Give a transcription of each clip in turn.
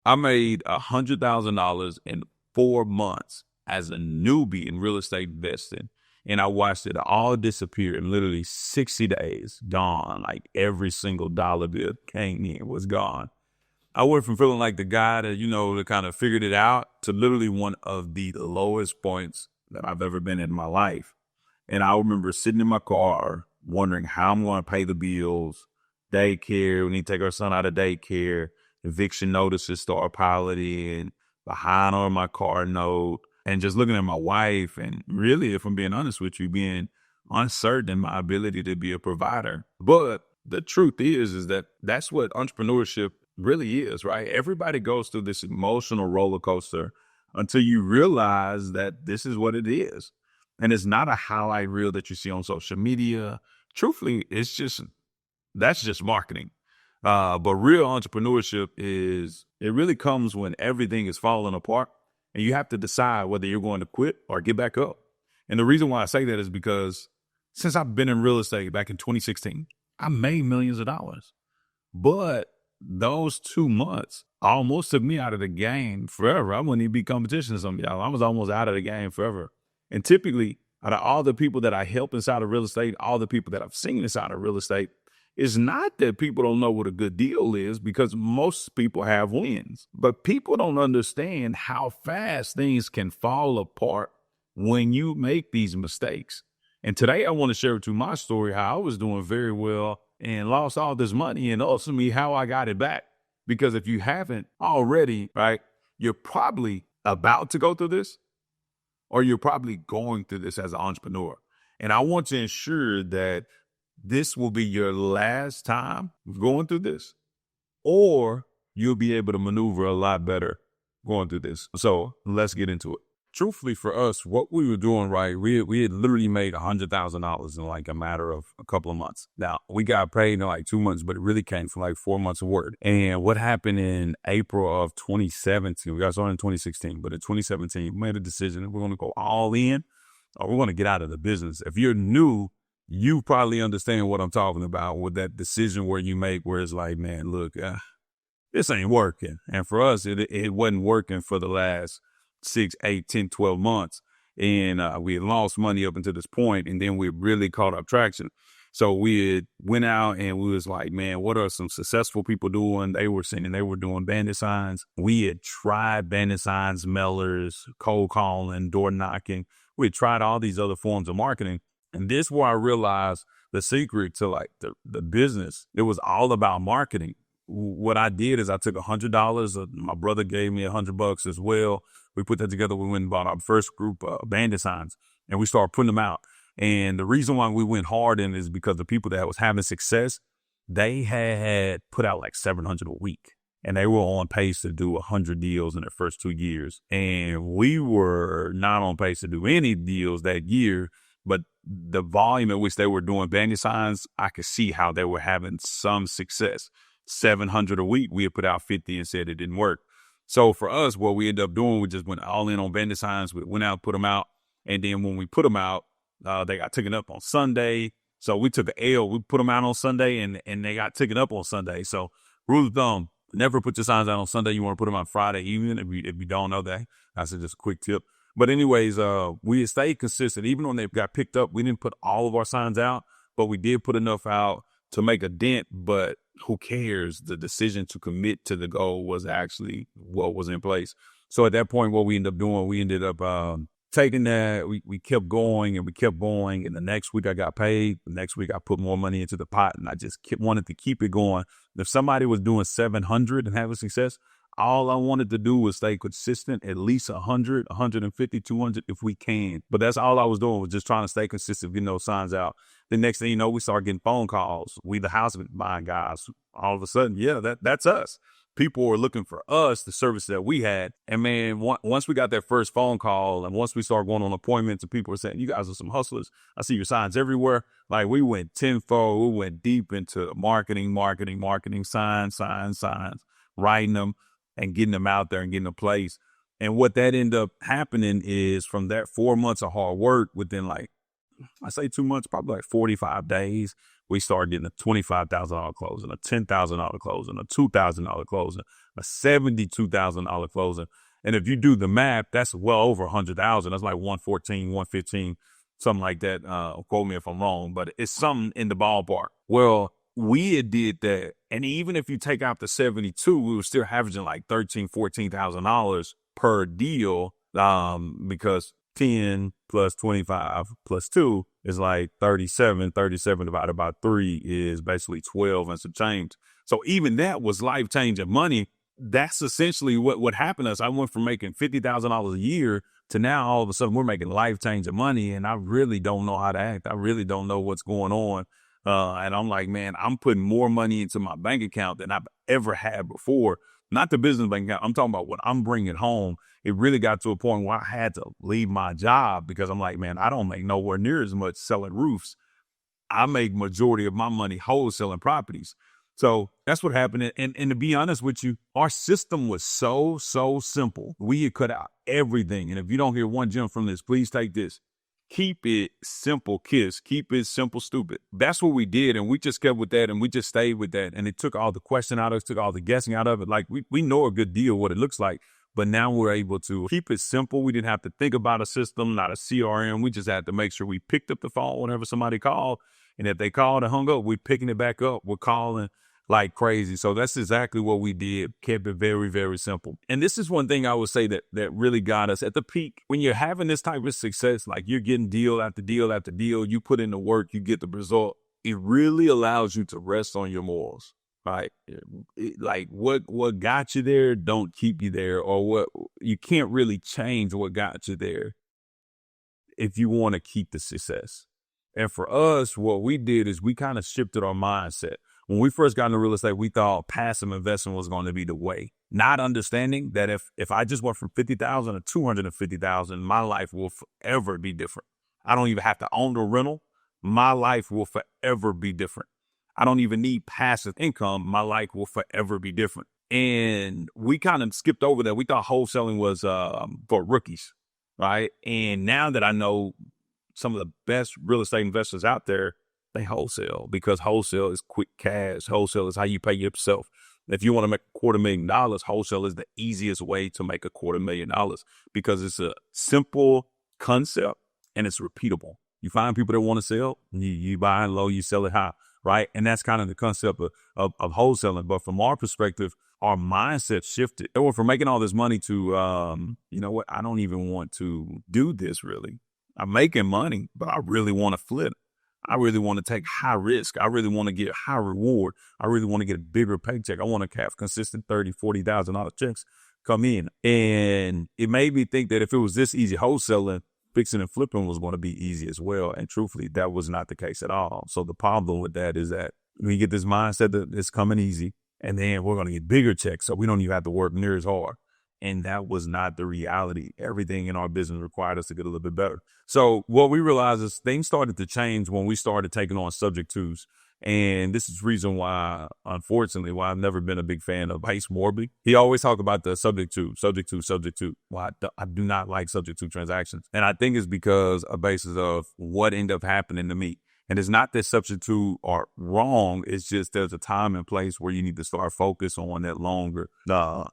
I made $100,000 in 4 months as a newbie in real estate investing. And I watched it all disappear in literally 60 days, gone. Like every single dollar bill came in, was gone. I went from feeling like the guy that, that kind of figured it out to literally one of the lowest points that I've ever been in my life. And I remember sitting in my car wondering how I'm going to pay the bills, daycare. We need to take our son out of daycare. Eviction notices start piling, behind on my car note, and just looking at my wife. And really, if I'm being honest with you, being uncertain in my ability to be a provider. But the truth is that that's what entrepreneurship really is, right? Everybody goes through this emotional roller coaster until you realize that this is what it is. And it's not a highlight reel that you see on social media. Truthfully, that's just marketing. But real entrepreneurship it really comes when everything is falling apart and you have to decide whether you're going to quit or get back up. And the reason why I say that is because since I've been in real estate back in 2016, I made millions of dollars. But those 2 months almost took me out of the game forever. I wouldn't even be competition to some of y'all. I was almost out of the game forever. And typically, out of all the people that I help inside of real estate, all the people that I've seen inside of real estate, it's not that people don't know what a good deal is, because most people have wins. But people don't understand how fast things can fall apart when you make these mistakes. And today I want to share with you my story, how I was doing very well and lost all this money, and ultimately how I got it back. Because if you haven't already, right, you're probably about to go through this, or you're probably going through this as an entrepreneur. And I want to ensure that this will be your last time going through this, or you'll be able to maneuver a lot better going through this. So let's get into it. Truthfully, for us, what we were doing, right, we had literally made $100,000 in like a matter of a couple of months. Now, we got paid in like 2 months, but it really came from like 4 months of work. And what happened in April of 2017, we got started in 2016, but in 2017, we made a decision that we're going to go all in, or we're going to get out of the business. If you're new, you probably understand what I'm talking about with that decision where you make, where it's like, man, look, this ain't working. And for us, it wasn't working for the last 6, 8, 10, 12 months. And we had lost money up until this point, and then we really caught up traction. So we had went out and we was like, man, what are some successful people doing? They were doing bandit signs. We had tried bandit signs, mailers, cold calling, door knocking. We had tried all these other forms of marketing. And this is where I realized the secret to like the business. It was all about marketing. What I did is I took $100. My brother gave me $100 as well. We put that together. We went and bought our first group of bandit signs, and we started putting them out. And the reason why we went hard in is because the people that was having success, they had put out like 700 a week, and they were on pace to do 100 deals in their first 2 years. And we were not on pace to do any deals that year, but the volume at which they were doing bandit signs, I could see how they were having some success. 700 a week, we had put out 50 and said it didn't work. So for us, what we ended up doing, we just went all in on bandit signs. We went out, put them out. And then when we put them out, they got taken up on Sunday. So we took an L. We put them out on Sunday, and they got taken up on Sunday. So rule of thumb, never put your signs out on Sunday. You want to put them on Friday evening. If you don't know that, that's just a quick tip. But anyways, we stayed consistent. Even when they got picked up, we didn't put all of our signs out, but we did put enough out to make a dent. But who cares? The decision to commit to the goal was actually what was in place. So at that point, what we ended up doing, we ended up taking that. We kept going and we kept going. And the next week I got paid. The next week I put more money into the pot, and I just wanted to keep it going. If somebody was doing 700 and having success, all I wanted to do was stay consistent, at least 100, 150, 200 if we can. But that's all I was doing, was just trying to stay consistent, getting those signs out. The next thing you know, we started getting phone calls. We the house buying guys. All of a sudden, yeah, that's us. People were looking for us, the service that we had. And man, once we got that first phone call, and once we started going on appointments, and people were saying, you guys are some hustlers. I see your signs everywhere. Like, we went tenfold. We went deep into marketing, signs, writing them and getting them out there and getting them placed. And what that ended up happening is, from that 4 months of hard work, within like, I say 2 months, probably like 45 days, we started getting a $25,000 closing, a $10,000 closing, a $2,000 closing, a $72,000 closing. And if you do the math, that's well over 100,000. That's like 114, 115, something like that. Quote me if I'm wrong, but it's something in the ballpark. Well, we had did that. And even if you take out the 72, we were still averaging like $13,000, $14,000 per deal. Because 10 plus 25 plus 2 is like 37. 37 divided by 3 is basically 12 and some change. So even that was life-changing money. That's essentially what happened to us. I went from making $50,000 a year to now all of a sudden we're making life-changing money, and I really don't know how to act. I really don't know what's going on. And I'm like, man, I'm putting more money into my bank account than I've ever had before. Not the business bank account. I'm talking about what I'm bringing home. It really got to a point where I had to leave my job because I'm like, man, I don't make nowhere near as much selling roofs. I make majority of my money wholesaling properties. So that's what happened. And to be honest with you, our system was so simple. We had cut out everything. And if you don't hear one gem from this, please take this. Keep it simple, kids. Keep it simple, stupid. That's what we did. And we just kept with that and we just stayed with that. And it took all the question out of it, took all the guessing out of it. Like we know a good deal what it looks like. But now we're able to keep it simple. We didn't have to think about a system, not a CRM. We just had to make sure we picked up the phone whenever somebody called. And if they called and hung up, we're picking it back up. We're calling like crazy. So that's exactly what we did. Kept it very, very simple. And this is one thing I would say that really got us at the peak. When you're having this type of success, like you're getting deal after deal after deal, you put in the work, you get the result. It really allows you to rest on your morals, right? Like what got you there don't keep you there, or what you can't really change what got you there if you want to keep the success. And for us, what we did is we kind of shifted our mindset. When we first got into real estate, we thought passive investment was going to be the way, not understanding that if I just went from 50,000 to 250,000, my life will forever be different. I don't even have to own the rental. My life will forever be different. I don't even need passive income. My life will forever be different. And we kind of skipped over that. We thought wholesaling was for rookies, right? And now that I know some of the best real estate investors out there, they wholesale, because wholesale is quick cash. Wholesale is how you pay yourself. If you want to make $250,000, wholesale is the easiest way to make $250,000 because it's a simple concept and it's repeatable. You find people that want to sell, you buy it low, you sell it high, right? And that's kind of the concept of wholesaling. But from our perspective, our mindset shifted. They went from making all this money to, you know what, I don't even want to do this really. I'm making money, but I really want to flip. I really want to take high risk. I really want to get high reward. I really want to get a bigger paycheck. I want to have consistent $30,000, $40,000 checks come in. And it made me think that if it was this easy, wholesaling, fixing and flipping was going to be easy as well. And truthfully, that was not the case at all. So the problem with that is that we get this mindset that it's coming easy, and then we're going to get bigger checks, so we don't even have to work near as hard. And that was not the reality. Everything in our business required us to get a little bit better. So what we realized is things started to change when we started taking on subject twos. And this is the reason why, unfortunately, why I've never been a big fan of Pace Morby. He always talked about the subject two. Well, I do not like subject to transactions. And I think it's because a basis of what ended up happening to me. And it's not that subject to are wrong. It's just there's a time and place where you need to start focus on that longer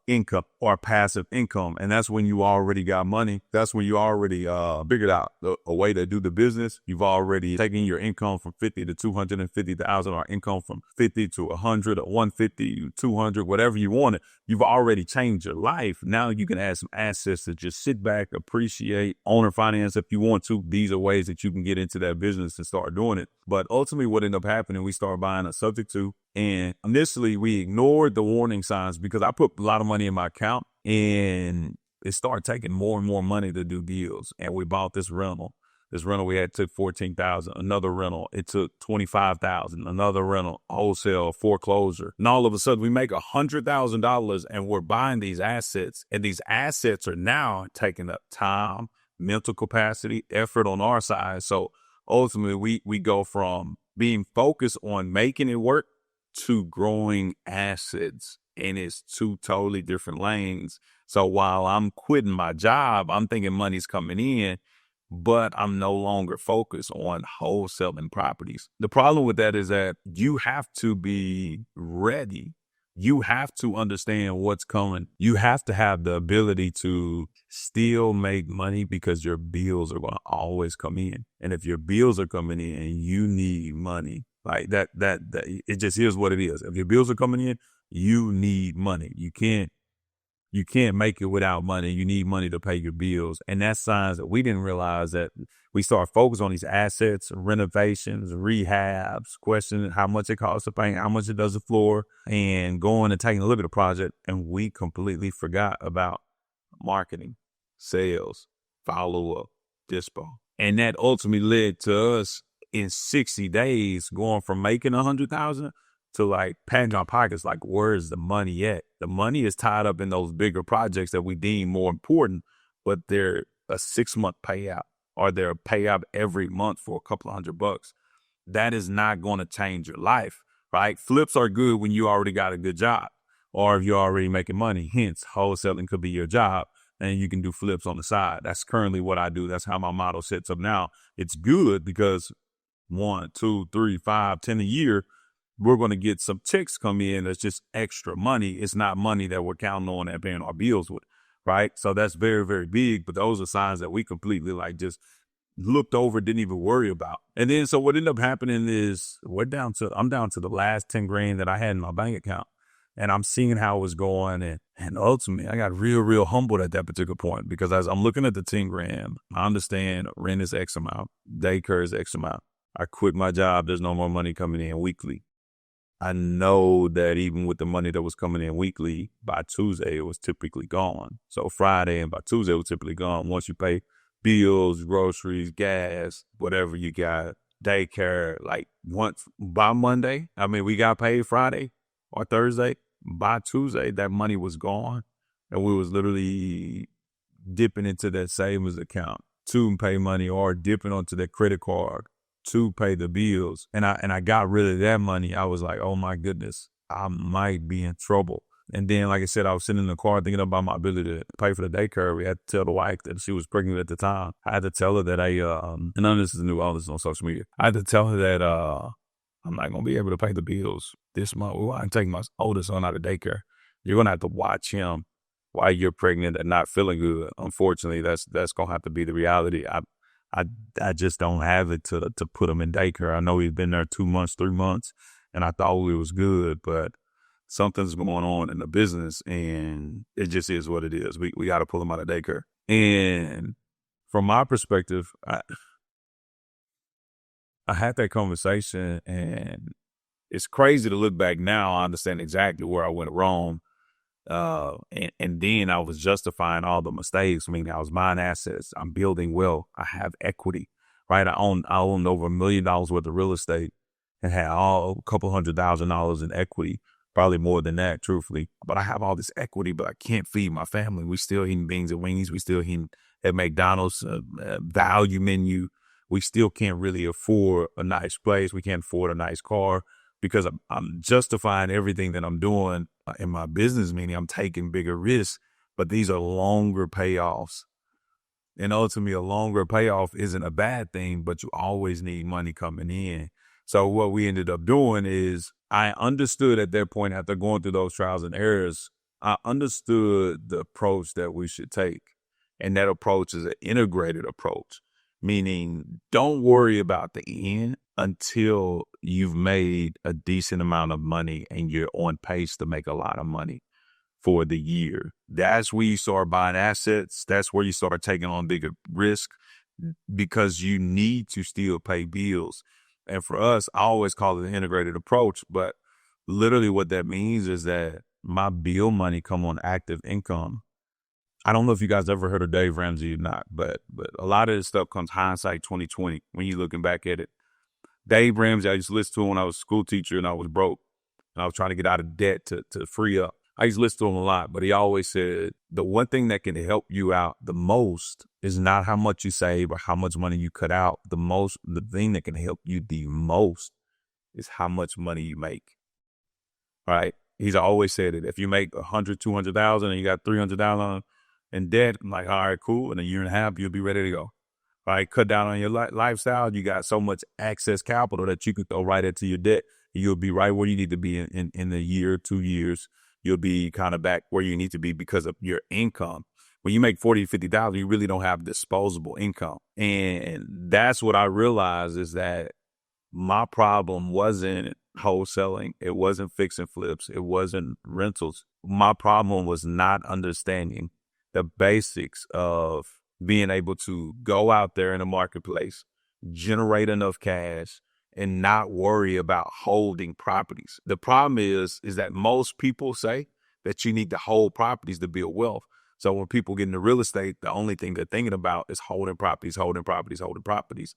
income or passive income. And that's when you already got money. That's when you already figured out a way to do the business. You've already taken your income from 50 to 250,000, or income from 50 to 100 or 150, 200, whatever you wanted. You've already changed your life. Now you can add some assets to just sit back, appreciate, owner finance if you want to. These are ways that you can get into that business and start doing it. But ultimately what ended up happening, we started buying a subject to, and initially we ignored the warning signs because I put a lot of money in my account and it started taking more and more money to do deals. And we bought this rental. This rental we had took $14,000, another rental, it took $25,000, another rental, wholesale, foreclosure. And all of a sudden we make $100,000 and we're buying these assets, and these assets are now taking up time, mental capacity, effort on our side. So ultimately we go from being focused on making it work to growing assets, and it's two totally different lanes. So while I'm quitting my job, I'm thinking money's coming in. but I'm no longer focused on wholesaling properties. The problem with that is that you have to be ready. You have to understand what's coming. You have to have the ability to still make money because your bills are going to always come in. And if your bills are coming in, you need money. Like that, it just is what it is. If your bills are coming in, you need money. You can't make it without money. You need money to pay your bills. And that's signs that we didn't realize that we start focusing on these assets, renovations, rehabs, questioning how much it costs to paint, how much it does the floor, and going and taking a look at the project. And we completely forgot about marketing, sales, follow-up, dispo. And that ultimately led to us in 60 days going from making 100,000 to like patting our pockets, like, where's the money at? The money is tied up in those bigger projects that we deem more important, but they're a 6-month payout or they're a payout every month for a couple of $100. That is not going to change your life, right? Flips are good when you already got a good job or if you're already making money. Hence, wholesaling could be your job and you can do flips on the side. That's currently what I do. That's how my model sets up now. It's good because 1, 2, 3, 5, 10 a year, we're going to get some checks come in that's just extra money. It's not money that we're counting on and paying our bills with, right? So that's very, very big. But those are signs that we completely like just looked over, didn't even worry about. And then so what ended up happening is I'm down to the last 10 grand that I had in my bank account. And I'm seeing how it was going. And ultimately, I got real, real humbled at that particular point because as I'm looking at the 10 grand, I understand rent is X amount, daycare is X amount. I quit my job. There's no more money coming in weekly. I know that even with the money that was coming in weekly, by Tuesday, it was typically gone. So Friday and by Tuesday, it was typically gone. Once you pay bills, groceries, gas, whatever you got, daycare, like once by Monday, I mean, we got paid Friday or Thursday. By Tuesday, that money was gone. And we was literally dipping into that savings account to pay money or dipping onto that credit card to pay the bills. And I got rid of that money. I was like, oh my goodness, I might be in trouble. And then, like I said, I was sitting in the car thinking about my ability to pay for the daycare. We had to tell the wife that she was pregnant at the time. I had to tell her that and none of this is new, all this is on social media. I had to tell her that I'm not going to be able to pay the bills this month. Well, I'm taking my oldest son out of daycare. You're going to have to watch him while you're pregnant and not feeling good. Unfortunately, that's going to have to be the reality. I just don't have it to put him in daycare. I know he's been there 2 months, 3 months, and I thought it was good, but something's going on in the business, and it just is what it is. We got to pull him out of daycare. And from my perspective, I had that conversation, and it's crazy to look back now. I understand exactly where I went wrong. And then I was justifying all the mistakes. I mean, I was buying assets. I'm building wealth. I have equity, right? I own over $1 million worth of real estate and had a couple $100,000 in equity, probably more than that, truthfully. But I have all this equity, but I can't feed my family. We still eating beans and wings. We still eating at McDonald's value menu. We still can't really afford a nice place. We can't afford a nice car because I'm justifying everything that I'm doing in my business, meaning I'm taking bigger risks, but these are longer payoffs. And ultimately, a longer payoff isn't a bad thing, but you always need money coming in. So what we ended up doing is I understood at that point, after going through those trials and errors, I understood the approach that we should take. And that approach is an integrated approach, meaning don't worry about the end until you've made a decent amount of money and you're on pace to make a lot of money for the year. That's where you start buying assets. That's where you start taking on bigger risk because you need to still pay bills. And for us, I always call it an integrated approach, but literally what that means is that my bill money come on active income. I don't know if you guys ever heard of Dave Ramsey or not, but a lot of this stuff comes hindsight 2020 when you're looking back at it. Dave Ramsey, I used to listen to him when I was a school teacher and I was broke and I was trying to get out of debt to free up. I used to listen to him a lot, but he always said the one thing that can help you out the most is not how much you save or how much money you cut out. The thing that can help you the most is how much money you make. All right. He's always said it. If you make 100, 200,000 and you got 300,000 in debt, I'm like, all right, cool. In a year and a half, you'll be ready to go. right? Cut down on your lifestyle. You got so much excess capital that you could go right into your debt. You'll be right where you need to be in a year, 2 years. You'll be kind of back where you need to be because of your income. When you make 40, 50,000, you really don't have disposable income. And that's what I realized is that my problem wasn't wholesaling. It wasn't fix and flips. It wasn't rentals. My problem was not understanding the basics of being able to go out there in the marketplace, generate enough cash, and not worry about holding properties. The problem is that most people say that you need to hold properties to build wealth. So when people get into real estate, the only thing they're thinking about is holding properties, holding properties, holding properties.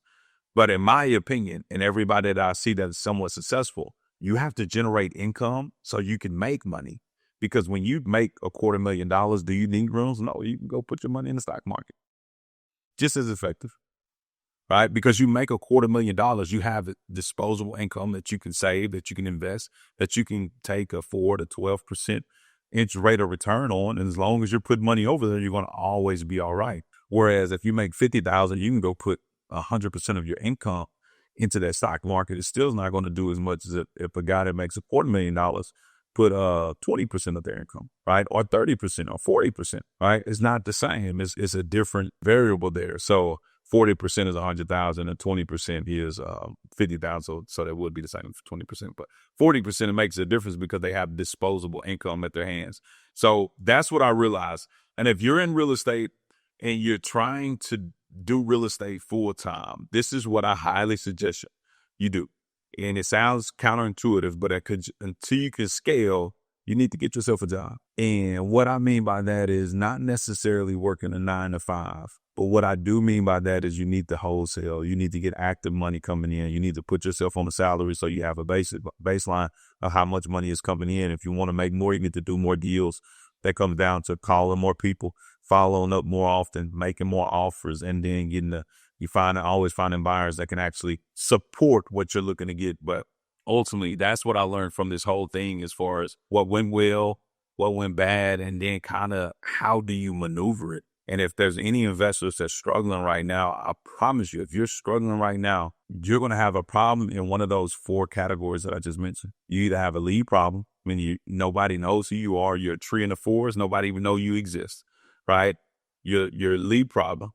But in my opinion, and everybody that I see that is somewhat successful, you have to generate income so you can make money. Because when you make $250,000, do you need rooms? No, you can go put your money in the stock market. Just as effective, right? Because you make $250,000, you have disposable income that you can save, that you can invest, that you can take a 4 to 12% interest rate of return on. And as long as you're putting money over there, you're going to always be all right. Whereas if you make 50,000, you can go put 100% of your income into that stock market. It still is not going to do as much as if a guy that makes $250,000 put 20% of their income, right? Or 30% or 40%, right? It's not the same. It's a different variable there. So 40% is 100,000 and 20% is 50,000. So that would be the same for 20%. But 40% it makes a difference because they have disposable income at their hands. So that's what I realized. And if you're in real estate and you're trying to do real estate full time, this is what I highly suggest you do. And it sounds counterintuitive, but until you can scale, you need to get yourself a job. And what I mean by that is not necessarily working a 9 to 5. But what I do mean by that is you need to wholesale. You need to get active money coming in. You need to put yourself on a salary so you have a baseline of how much money is coming in. If you want to make more, you need to do more deals. That comes down to calling more people, following up more often, making more offers, and then always finding buyers that can actually support what you're looking to get. But ultimately, that's what I learned from this whole thing as far as what went well, what went bad, and then kind of how do you maneuver it. And if there's any investors that's struggling right now, I promise you, if you're struggling right now, you're going to have a problem in one of those 4 categories that I just mentioned. You either have a lead problem, meaning nobody knows who you are. You're a tree in the forest. Nobody even know you exist, right? Your lead problem.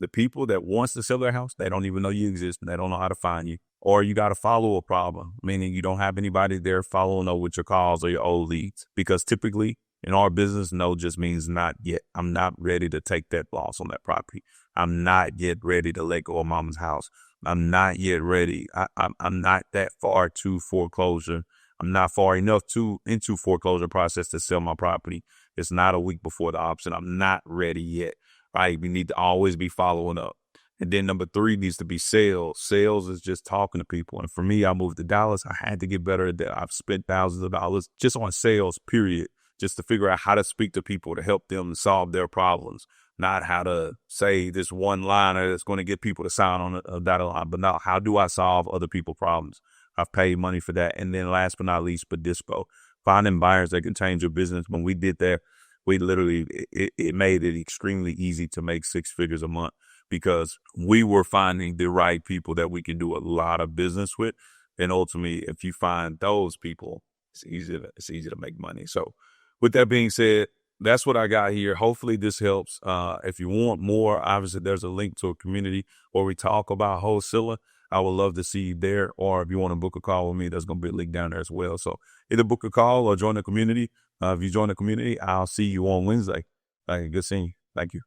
The people that wants to sell their house, they don't even know you exist and they don't know how to find you. Or you got a follow-up problem, meaning you don't have anybody there following up with your calls or your old leads. Because typically in our business, no just means not yet. I'm not ready to take that loss on that property. I'm not yet ready to let go of mama's house. I'm not yet ready. I'm not that far to foreclosure. I'm not far enough into foreclosure process to sell my property. It's not a week before the option. I'm not ready yet. Right? We need to always be following up. And then number 3 needs to be sales. Sales is just talking to people. And for me, I moved to Dallas. I had to get better at that. I've spent thousands of dollars just on sales, period, just to figure out how to speak to people to help them solve their problems, not how to say this one liner that's going to get people to sign on a dotted line, but now how do I solve other people's problems? I've paid money for that. And then last but not least, but dispo, finding buyers that can change your business. When we did that, we literally, it made it extremely easy to make 6 figures a month because we were finding the right people that we can do a lot of business with. And ultimately, if you find those people, it's easy to make money. So with that being said, that's what I got here. Hopefully this helps. If you want more, obviously there's a link to a community where we talk about wholesaling. I would love to see you there. Or if you want to book a call with me, there's going to be a link down there as well. So either book a call or join the community. If you join the community, I'll see you on Wednesday. Good seeing you. Thank you.